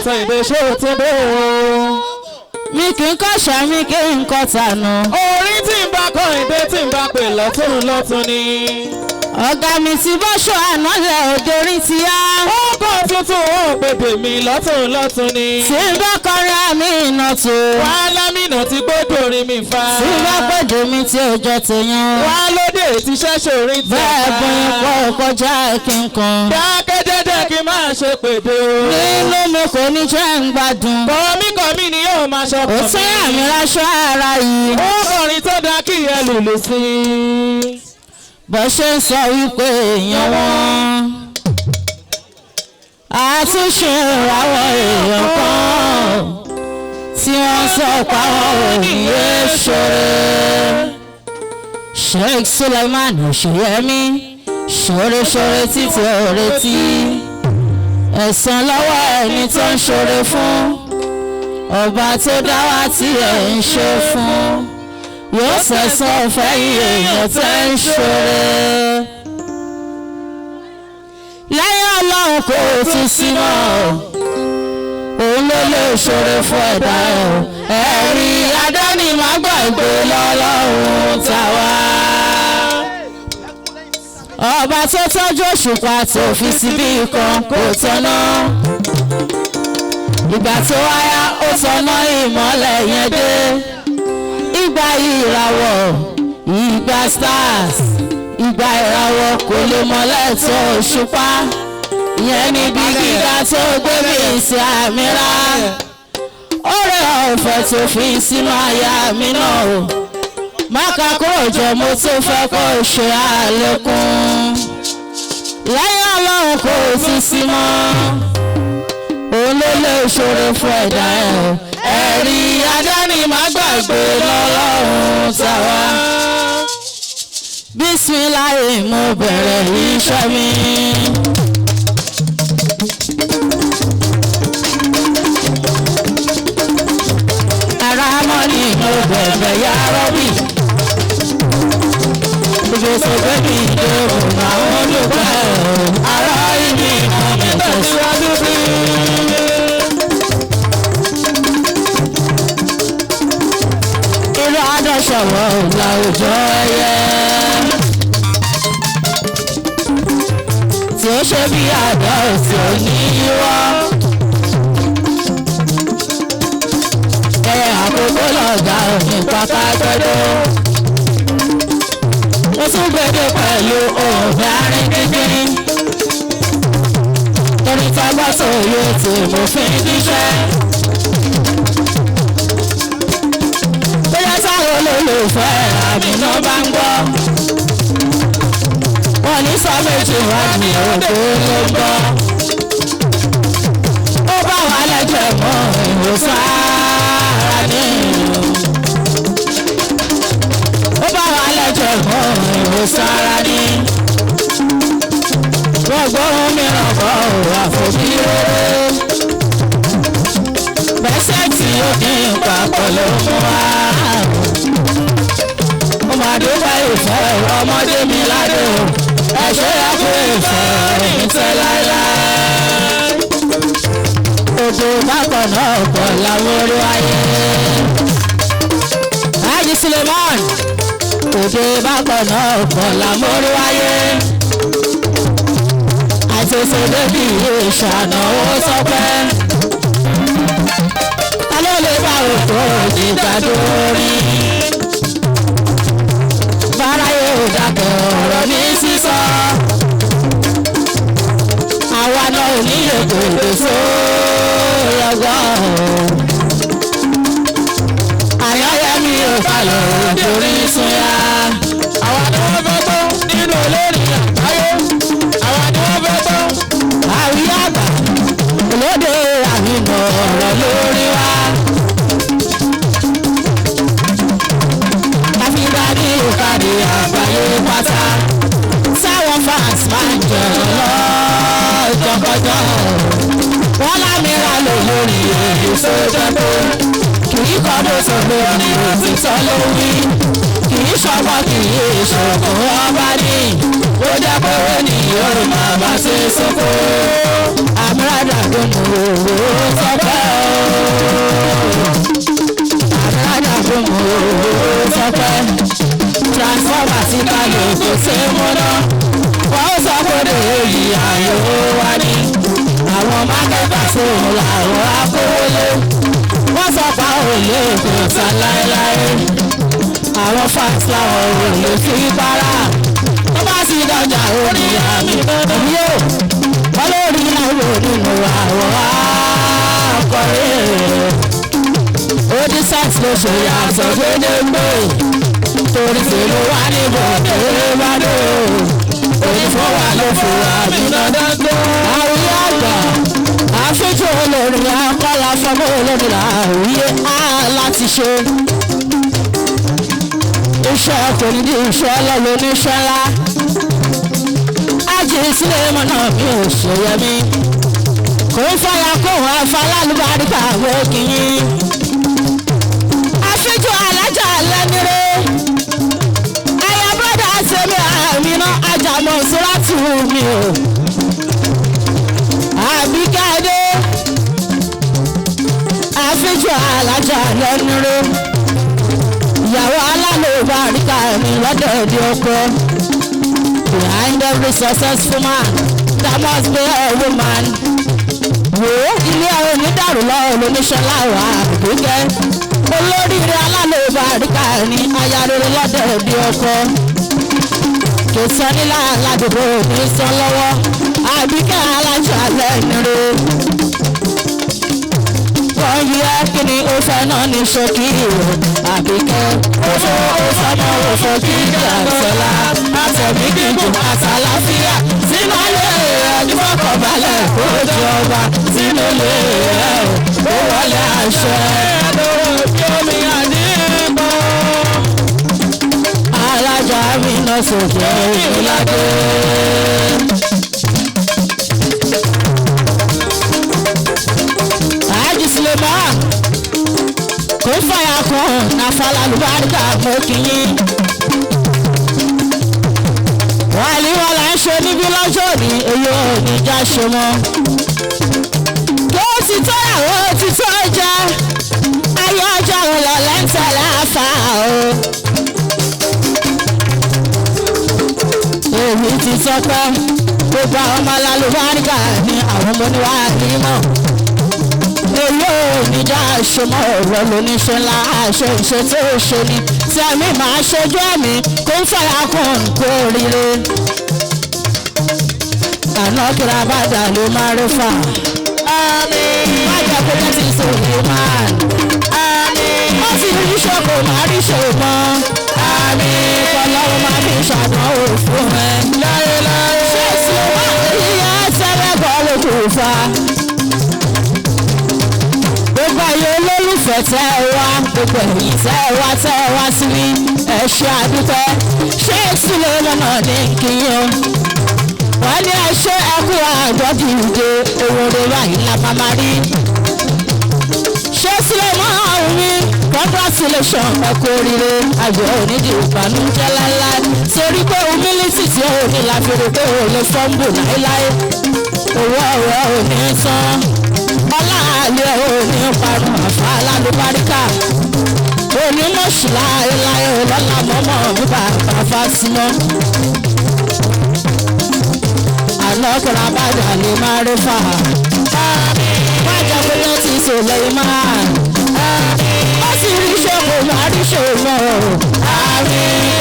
tán ìdè ṣé o tó dé o. mi kì í kọ́ṣà mi kì í kọ́ tànù. orí tí ń bá kọ́ ìdè tí ń bá pè lọ́tún lọ́tún ni. ọ̀gá mi ti bọ́ṣọ àná lẹ̀ òde orí ti yá. ó kọ́ tuntun ó pèpè mi lọ́tún lọ́tún ni. tí ń bá kọrin àmì iná tó. wàhálà mìnà ti gbódò orin mi fa. tí ń bá pèdè mi tí ò jọ tèèyàn. wà lóde tí ṣẹ́ṣẹ́ orin tẹ̀ bẹ́ẹ̀ ká. bóyin pọ̀ kọjá kí n kan. dákẹ́jẹ́jẹ́ kí n máa ṣe pèdè o. nínú mi kò ní jẹ́ ń gbádùn. kọ̀mí ni yóò máa ṣọkàn mi. ó sí àmì láṣọ ara yìí. ó kọrin tó dá kí ẹ lùlù sí i. bó ṣe ń sọ wípé èèyàn wọn. àtúnṣe ìràwọ̀ èèyàn kan tí wọ́n sọ páwọn òníye ṣoore. Sheikh Suleiman Òṣèyẹmí ṣoore títí òretí. ẹ̀san lọ́wọ́ ẹni tó ń ṣoore fún. ọba tó dá wa tí ẹ̀ ń ṣe fún. yóò sẹ̀san fẹ́yìn èèyàn tẹ́ ń ṣoore. lẹ́yìn ọlọ́run kò tún sí mọ́ òun ló lè ṣoore fún ẹ̀dá ẹ̀ ẹ̀rí adáni má gbàgbé lọ́lọ́run tàwa. ọba tó tọ́jú òṣùpá tó fi síbí kan kò tọ́nà. ìgbà tó wáyá ó tọ́nà ìmọ́lẹ̀ yẹn dé. ìgbà ìràwọ̀ ìgbà stars ìgbà ìràwọ̀ kò lè mọ́lẹ̀ tó òṣùpá. ìyẹn níbi gíga tó gbé mi sí àmìrà. oore ọ̀fẹ́ tó fi sínú àyà mi náà o. máka kúrò jọ mo tó fẹ́ kó ṣe àlékún. lẹ́yìn ọlọ́run kò sí sí mọ́ òun ló lè ṣoore fún ẹ̀dá ẹ̀ o. ẹ̀rí adáni má gbàgbé lọ́lọ́run tàwa. bísíláì mo bẹ̀rẹ̀ iṣẹ́ mi. ara mọ́ni mo bẹ̀rẹ̀ yá rọ́bì. gbèsè bẹ́bí ìdè òun àwọn olùkọ́ ẹ̀ ara ìní àmì tẹ̀síwájú bí. irú adọ́ṣọ̀wọ́ làwùjọ ẹyẹ. tí ó ṣe bí àdá òsì òní wá. àkókò lọ́gà òní pátá gbẹ́dọ́. ó tún gbẹ́dọ̀ pẹ̀lú òun àárín dídín. torí tábà sòye tí mo fi ń díṣẹ́. bóyá táwọn olólùfẹ́ àmì náà bá ń gbọ́. wọ́n ní sọ méjì wá ní òkú ló ń gbọ́. ó bá wà lẹ́jẹ̀ mọ́ ìwòsàn ara ní ìlú. ó bá wà lẹ́jẹ̀ mọ́ ìwòsàn ara ní. gbogbo ohun mìíràn bọ̀ àfòbí rere. bẹ́sẹ̀ tí ó ní ìpapọ̀ ló mú wá. ó máa dúpẹ́ ìfẹ́ ọmọdé mi ládé o. ẹ ṣe àpò ìfẹ́ ìtẹ́ láéláé. òjò bákan náà kọ̀ láwọn orí wáyé. Haji Suleiman òjò bákan náà kọ̀ láwọn orí wáyé. àtẹ̀sẹ̀ débi ìṣànáwó sọpẹ́. ta ló lè bá òkú ìgbà dórí. báráyé ò dàgbọ̀ ọ̀rọ̀ ní sísọ. àwa náà ò ní lè gbòòrò sóyọgbọ́. àyàyẹ́mí ò falẹ̀ òdòrí súnyá. àwa ni wọ́n fẹ́ gbọ́ nínú olórin àgbáyé. àwa ni wọ́n fẹ́ gbọ́. àwíyá àgbà olóde àmìnà ọ̀rọ̀ lórí wa. káfíńdádì ìpàdé àgbáyé pátá. sáwọn fans máa ń jẹ lọ́jọ́kọjọ́. wọ́n lámìíràn lò lórí èyí sójọ́ tó. kì í kọ́ bó sọ pé ní òtítọ́ ló wí. kì í ṣọmọ kì í ṣògùn ọba ní. ó jẹ́ pé ó ní yóò máa bá ṣe sóko. àmúradà ló mú sọ́kẹ́ àdáradà fún mi sọ́kẹ́ transformer ti balẹ̀ kò ṣe é múná wọ́n sọ pé èyí àyò wa ní àwọn mákẹ́tà sóhun làwọn akówólé wọ́n sọ pa òye kò sá láéláé àwọn fans làwọn òye fi para tó bá sì dọjà orí àmì yóò wọ́n lórí náà wò nínú àwọn akọrin odi sex ló ṣe yàtọ̀ gédéńgbé torí fèlú wá níbo kéré wá dé onífọwà ló fò àmì dandan àwùjọ àgbà àfijọ́ olórin akọ́lá fọmọ́ olórin àwùyé á láti ṣe iṣẹ́ kò ní di iṣẹ́ lọ́lọ́ oníṣẹ́ ńlá ájì sílẹ̀ mọ́nà mi ò ṣèyẹ mi kò ń fọyà kó wọn afálálùbáríkà àwọn kìíní àfijọ́ alájà lẹ́nire aya bọ́dà sẹ́mi àmìnà ajámọ̀ sọ́ràtù mi o àbíkádé àfijọ́ alájà lẹ́nire ìyàwó alálùbáríkà mi lọ́dọ̀ òde ọkọ behind every successful man there must be a woman wo ilé àwọn onídàrú lọ́wọ́ lóníṣẹ́ láwà àbíkẹ́ olóríire alálùbáríkà ní ayarere lọ́dọ̀ òde ọkọ kò sọ nílà aládùúgbò ní sọ lọ́wọ́ àbíkẹ́ alájà lẹ́nire wọ́n yí ẹ́ kí ni ó fẹ́ náà ní ṣókí àbíkẹ́ oṣù ọmọ oṣù kí àṣọlá àtẹ̀mí kíkù àtàláfíà sínú ayé ẹni fọkànbalẹ̀ ojú ọba sínú ilé ẹ̀ ó wọlé àṣẹ ẹ̀dọ̀rọ̀ kí omi àdìbò. alájà mi náà sòkè ìlàdé. Haji Suleiman kò fàyà kan nàfàlà lùbáríkà mọ́kìyín wọ́n ní wọ́n là ń ṣe níbí lọ́jọ́ ní èyí ò ní já ṣe mọ́ kó ti tó ìyàwó ti tó ọjà ayé ọjà òun lọ lẹ́ńtẹ̀lẹ́ àfà o èmi ti sọ pé gbogbo àwọn ọmọ alálùbáríkà ní àwọn ọmọ oníwà nímọ̀ èyí ò ní já ṣọmọ ọ̀rọ̀ lóníṣẹ́ ńlá àṣẹ ìṣe tí ó ṣe ni tí ẹ̀mí máa ṣojú ẹ̀mí kó ń fàyà kàn kó rire àná kíra bàdà ló máa rí fà má jẹ́ kó jẹ́ ti sòrò máa ó sì rí ṣòkò máa rí ṣòmọ́ kọlọ́run máa fi ṣàdánwò fún ẹ ṣé ìṣòwò ìyá tẹ́lẹ̀ bọ́ ló kò fa gbogbo ayé olólùfẹ́ tẹ́ ẹ wá gbogbo ẹ̀yìn tẹ́ ẹ wá sí mi ẹ ṣe àdúpẹ́ ṣé ìsúlẹ̀ lọ́nà ní kíyàn wọ́n ní ẹ ṣe ẹkú àgbọ̀dì ìdè owó rẹ̀ báyìí la máa rí ṣé sílẹ̀ máa ń rí congratulation ẹkú oríire ayọ̀ onídìí ìbànújẹ́ láéláé torí pé humility tí ó ní la fi rò pé ó lè fọ́nbù láéláé owó ọ̀rọ̀ ò ní tán ọláàlẹ́ òní parun àfa alálùbáríkà òní mọ̀ṣù láéláé ọlọ́lá mọ́mọ́ bíbá bàbá símọ́ àlọ́kùnrin abájà lè máa rí fà májà bóyá ti sòlẹ̀ máa ó sì rí ṣòkò máa rí ṣòmọ́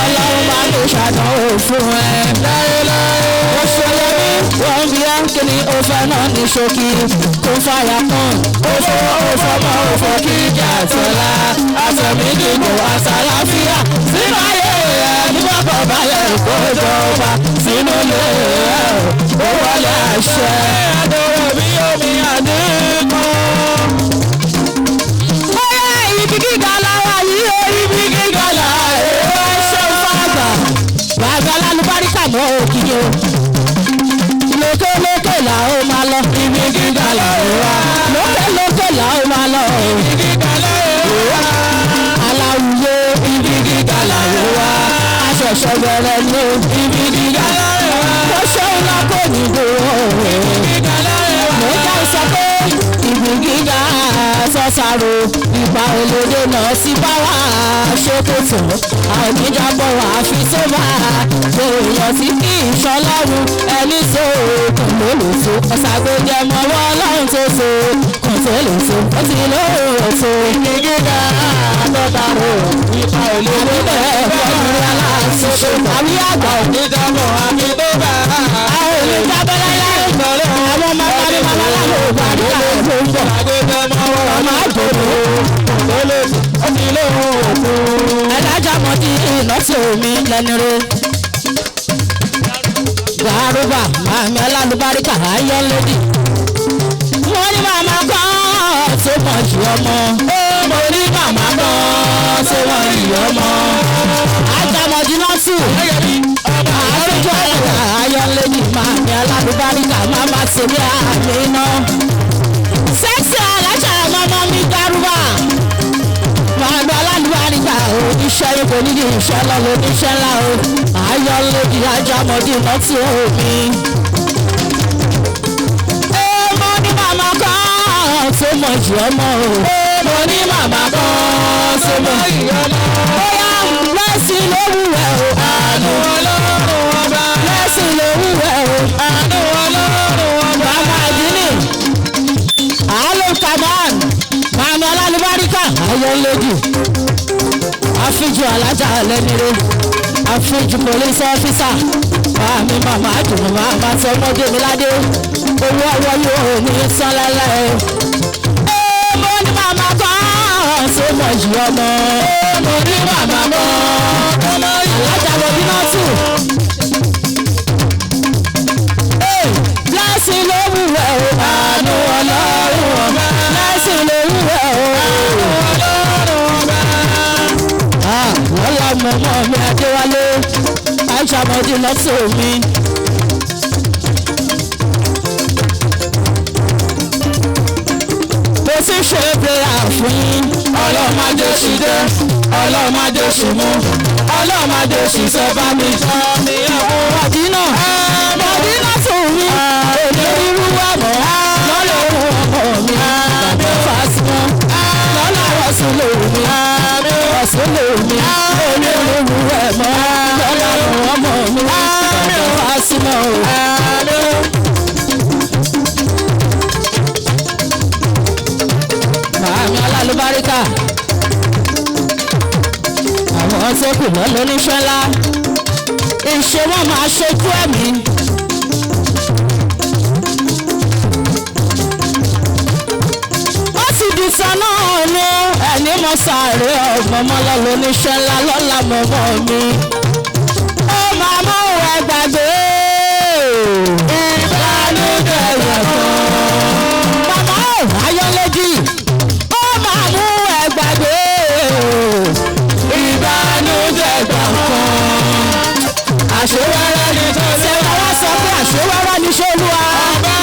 ọlọ́run máa lè ṣàdánwò fún ẹ ó ṣọlẹ́ mi wọ́n bí áńkìní ó fẹ́ náà ní ṣókí tó fàyà kan òfòmọ́ òfò kíjà tọ́lá àtẹ̀mí kíkò àtàláfíà sínú ayé ẹ̀ ní wọ́n bọ̀ balẹ̀ kójọ ọba sínú ilé ẹ̀ ó wọlé àṣẹ àdúrà bí omi àdínkù. bóyá ibi gíga láwa yìí ó ibi gíga là èèwọ̀ ẹ̀ṣẹ̀ fàgbà bàbá alálùbáríkà mọ́ òkìkí o lókè là ó máa lọ ibi gíga là ó wá lókè là ó máa lọ ibi gíga là ó wá aláwùyé ibi gíga là ó wá aṣọ̀ṣọ̀ bẹ̀rẹ̀ ní ibi gíga là ó wá ó ṣeun lákò ní gbòòrò ibi gíga là ó wá sáró ìgbà olóde náà sí báwa ṣòkòtò àwọn oníjàmbọ̀ wà fi sóbà èèyàn tí kì í ṣọlọ́run ẹni sóòkùn ló lò tó ọ̀sàgbọ́jẹ mọ́wọ́ ọlọ́run tó so kùn tó lò tó ó ti lóòrò tó. ní gíga àtọ́tàrò ipa olóde ẹ̀ẹ́dẹ́gbẹ̀rún aláṣẹ àbí àgbà oníjàmbọ̀ àfi tó bá àwọn oníjàmbọ̀ láyé àwọn ọmọ ọmọdé máa láwọn ògbà nígbà tó ń bọ̀ àgbẹ̀dẹ mọ́wọ́ ọmọ àjòrò olóde ó ti lóòrò tó. ẹ̀dájà mọ́tì ìlọ́sọ̀ mi lẹ́nu rẹ̀ gàrúbà màmí alálùbáríkà ayọ́ lódì mo ní màmá kan tó mọ̀ jù ọmọ mo ní màmá kan tó mọ̀ jù ọmọ ajámọ̀jì náà tù àtúntò ẹ̀ka ayọ́ lódì màmí alálùbáríkà màmá tèmi àmì iná sẹ́ksì alájà mọ́mọ́ mi gàrúbà màmí alálùbáríkà oníṣẹ́ ipò nídìí iṣẹ́ lọ́wọ́ oníṣẹ́ ńlá o ayọ̀ lódì ajámọ̀dì náà tù mí. mo ní màmá kan tó mọ̀ jù ọmọ o. mo ní màmá kan tó mọ̀ jù ọmọ. bóyá lẹ́sìn ló wúwẹ̀ o. àánú ọlọ́run ọba. lẹ́sìn ló wúwẹ̀ o. àánú ọlọ́run ọba. màmá àdínì àálò kaman màmá alálùbáríkà ayọ̀ lódì àfijù alájà lẹ́nire àfijù police officer màmí màmá àdùnnú màmá tí ọmọdé mi ládé owó ọwọ́ yóò ní sánlẹ́lẹ́ mo ní màmá kan tó mọ̀ jù ọmọ mo ní màmá kan alájà lóbi náà tù lẹ́sìn ló wúwẹ̀ o àánú ọlọ́run ọba lẹ́sìn ló wúwẹ̀ o àánú ọlọ́run ọba wọ́n lọ mọ ọmọ mi adéwálé aṣàmọ́dé lọ́sọ̀ mi. mo sì ṣe bẹ́ẹ̀rẹ̀ àfún ọlọ́mọdé sì dé ọlọ́mọdé sì mú ọlọ́mọdé sì sẹ́ bá mi sọ níyàwó. mọ̀dínà mọ̀dínà tó mi onírúurú àmọ́ lọ́lọ́run ọmọ mi bàbá fásitì lọ́lá rọ̀sùn lòmí rọ̀sùn lòmí onírúurú ẹ̀mọ́ lọ́lọ́run ọmọ mi bàbá fásitì o. màmí alálùbáríkà àwọn tó kù lọ lóníṣẹ́ ńlá ìṣe wọn máa ṣojú ẹ̀mí. ó sì di sọ́nà ọ̀nù ẹni mo sáré ọ̀gbọ́n mọ́lá lóníṣẹ́ ńlá lọ́la mọ́mọ́ mi. ó máa mú ẹ gbàgbé ìbánújẹ́ rẹ̀ kan. màmá ò ayọ́lẹ́jì ó máa mú ẹ gbàgbé ìbánújẹ́ gbà kan. àṣewẹ́rẹ́ ni tó ṣe wá sọ pé àṣewẹ́rẹ́ ni ṣolúwa. ọba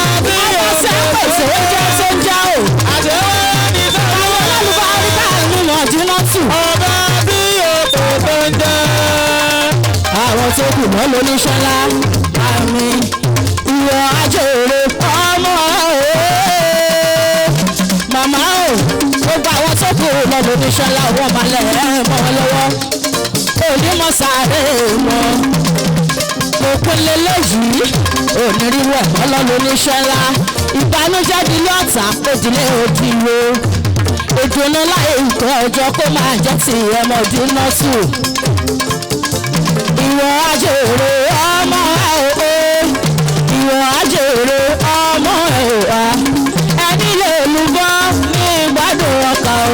ṣe ń pèsè oúnjẹ tó ń já o. àṣewẹ́rẹ́ ni tó ṣe àwọn olólùbáríkà ní mọ̀dínà tù. ọba bí òkò tó ń jẹ́. àwọn tó kù mọ́ lóníṣẹ́ ńlá àmì ìwọ ajẹ́rẹ́ ọmọ màmá o gbogbo àwọn tó kù mọ́ lóníṣẹ́ ńlá wọ́n máa lẹ̀ ẹ́ mọ́ wọn lọ́wọ́ onímọ̀ sáré mọ́ òpinlẹ̀ lẹ́yìn onírúurú ẹ̀mọ́ lọ́lọ́ oníṣẹ́ ńlá ìbànújẹ́ ìdílé ọ̀tá òdìlé òdìwó ìdùnnú láì ìkọ́ ọjọ́ kó máa jẹ́ ti ẹmọdún náà tù ìwọ ajẹ́rẹ́ ọmọ ẹ̀ o ìwọ ajẹ́rẹ́ ọmọ ẹ̀ wá ẹni lè lùbọ́ ní ìgbádùn ọkà o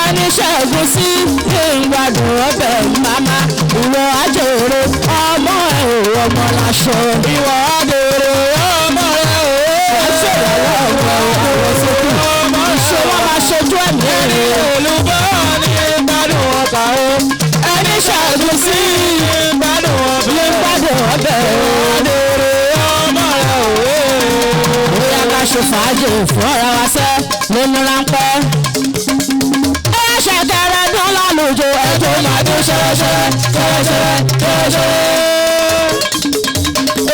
ẹni ṣẹ́gun sí ní ìgbádùn ọbẹ̀ màmá ìwọ ajẹ́rẹ́ ọmọ ẹ̀ o ọmọ láṣọ ìwọ ajẹ́rẹ́ ọmọ ẹ̀ o ẹ̀ṣẹ̀ rẹ̀ ọmọ àwọn sókè ìṣòwò máa ṣojú ẹ̀mí ẹni olùbọ́ ní ìgbádùn ọkà o ẹni ṣẹ́gun sí ìgbádùn ọbẹ̀. ní ìgbádùn ọbẹ̀ adèrè ọmọ rẹ̀ òwe. bóyá ká ṣe fàájì fún ọ̀rọ̀ wa sẹ́ lónìí ráńpẹ́. ẹ ṣẹ̀kẹ̀rẹ̀ dún lálùjọ ẹjọ́ máa dún ṣẹ̀rẹ̀ṣẹ̀rẹ̀ ṣẹ̀rẹ̀ṣẹ̀rẹ̀ ṣẹ̀rẹ̀ṣẹ̀rẹ̀.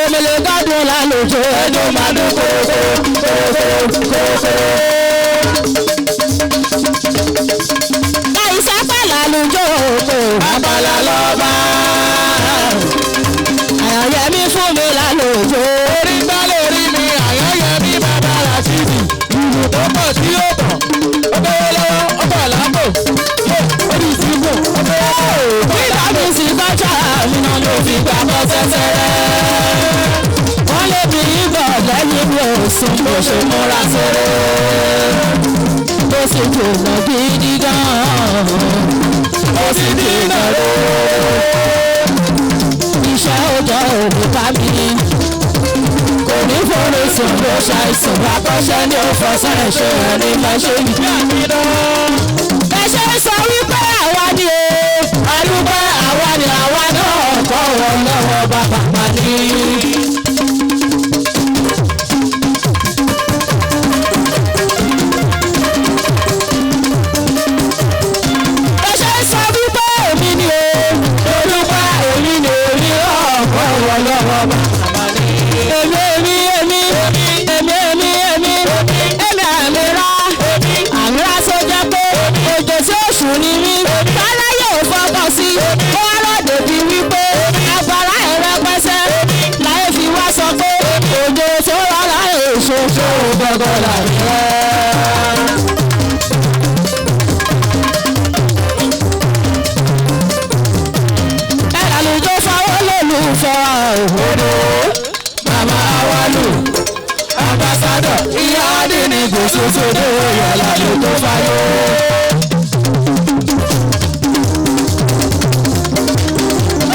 omele gbádùn lálùjọ ẹjọ́ máa dún kókó kókó kókó. ṣe múra sóre ó sì jòlọ gidi gan ó sì dènà ró iṣẹ́ òjò òní ká mi kò ní forí sùn ló ṣàìsàn akọ́ṣẹ́ ní òfòsàn ẹ̀ṣẹ̀ ẹni máa ṣe ìdí àmìnà. ẹ ṣe sọ wípé àwa ni o àdúgbò àwa ni àwa náà kọ́ wọn lọ́wọ́ bàbá pàdé. ẹ ṣe sọ wípé èmi ni o olùkọ́ èmi ni èmi náà kọ́ wọn lọ́wọ́ bàbá pàdé. àmìrà sójà pé òjò tí oṣù ni mí táláyé ò fọkàn sí ó wá lọ́dọ̀ bí wípé agbára ẹ̀rọ pẹ́sẹ́ láyé fi wá sọ pé òjò tó wà láyé èso tó gbọgbọ làbẹ́. ẹ̀rọ àlùjọ fáwọn olólùfẹ́ òhòdó màmá wa lù ambassador ìyá adìní gbèsòsò dé yàrá ló tó fáyé.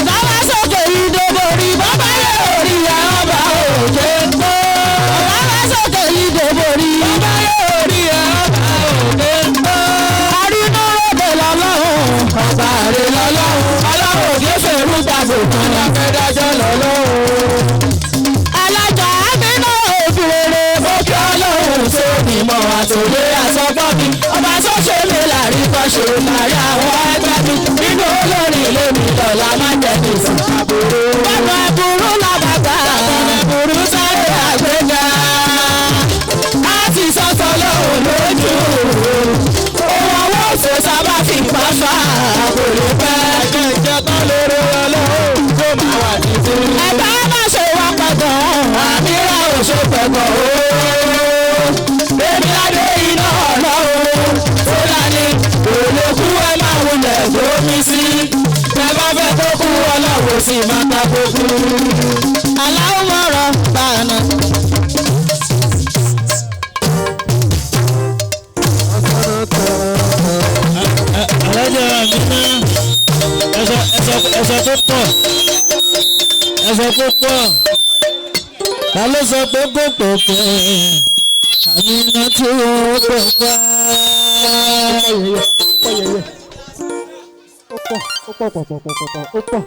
bàbá sókè ìdòbòrí bàbá yẹ orí ọba òjò tó. bàbá sókè ìdòbòrí bàbá yẹ orí ọba òjò tó. arínú ròde lọ́lọ́run ọba rẹ̀ lọ́lọ́run ọlọ́run òjò fèrú gbàgbọ́ kan láfẹ́ dájọ́ lọ́lọ́run. alájà àbínú òbí rere òkè ọlọ́run tó nímọ̀ àtòlé àsọgbọ́n mi ọba tó ṣe lè láàrin kan ṣe láàrin àwọn ẹgbẹ́ mi nínú olórin lèmi lọ́la má jẹ́ kí n sùn àbúrò. bàbá ẹ̀bùrú làbàbà ẹ̀bùrú sáré àgbéga á ti sọ́tọ̀ lọ́hùn lójú ohun ọwọ́ òṣè sábà fi pàṣà kò lè pẹ́. ẹgbẹ́ ìjọba lórí ọlọ́run tó máa wà títí. ẹgbẹ́ má ṣe wá pẹ̀gàn àmìrà ò ṣe pẹ̀gàn o. èmi adé iná ọlọ́run tó dání òòlù kú ẹ máa wulẹ̀ gbómi sí. ẹ bá fẹ́ kó kú ọlọ́run sì máa ta kó kú. aláwọ̀ mọ̀rọ̀ bàánà. alájà mi ná ẹsọ tó pọ̀ ẹsọ tó pọ̀ ta ló sọ pé kò pọ̀ pẹ́ àmì iná tí wọ́n pọ̀ pẹ́. ó pọ̀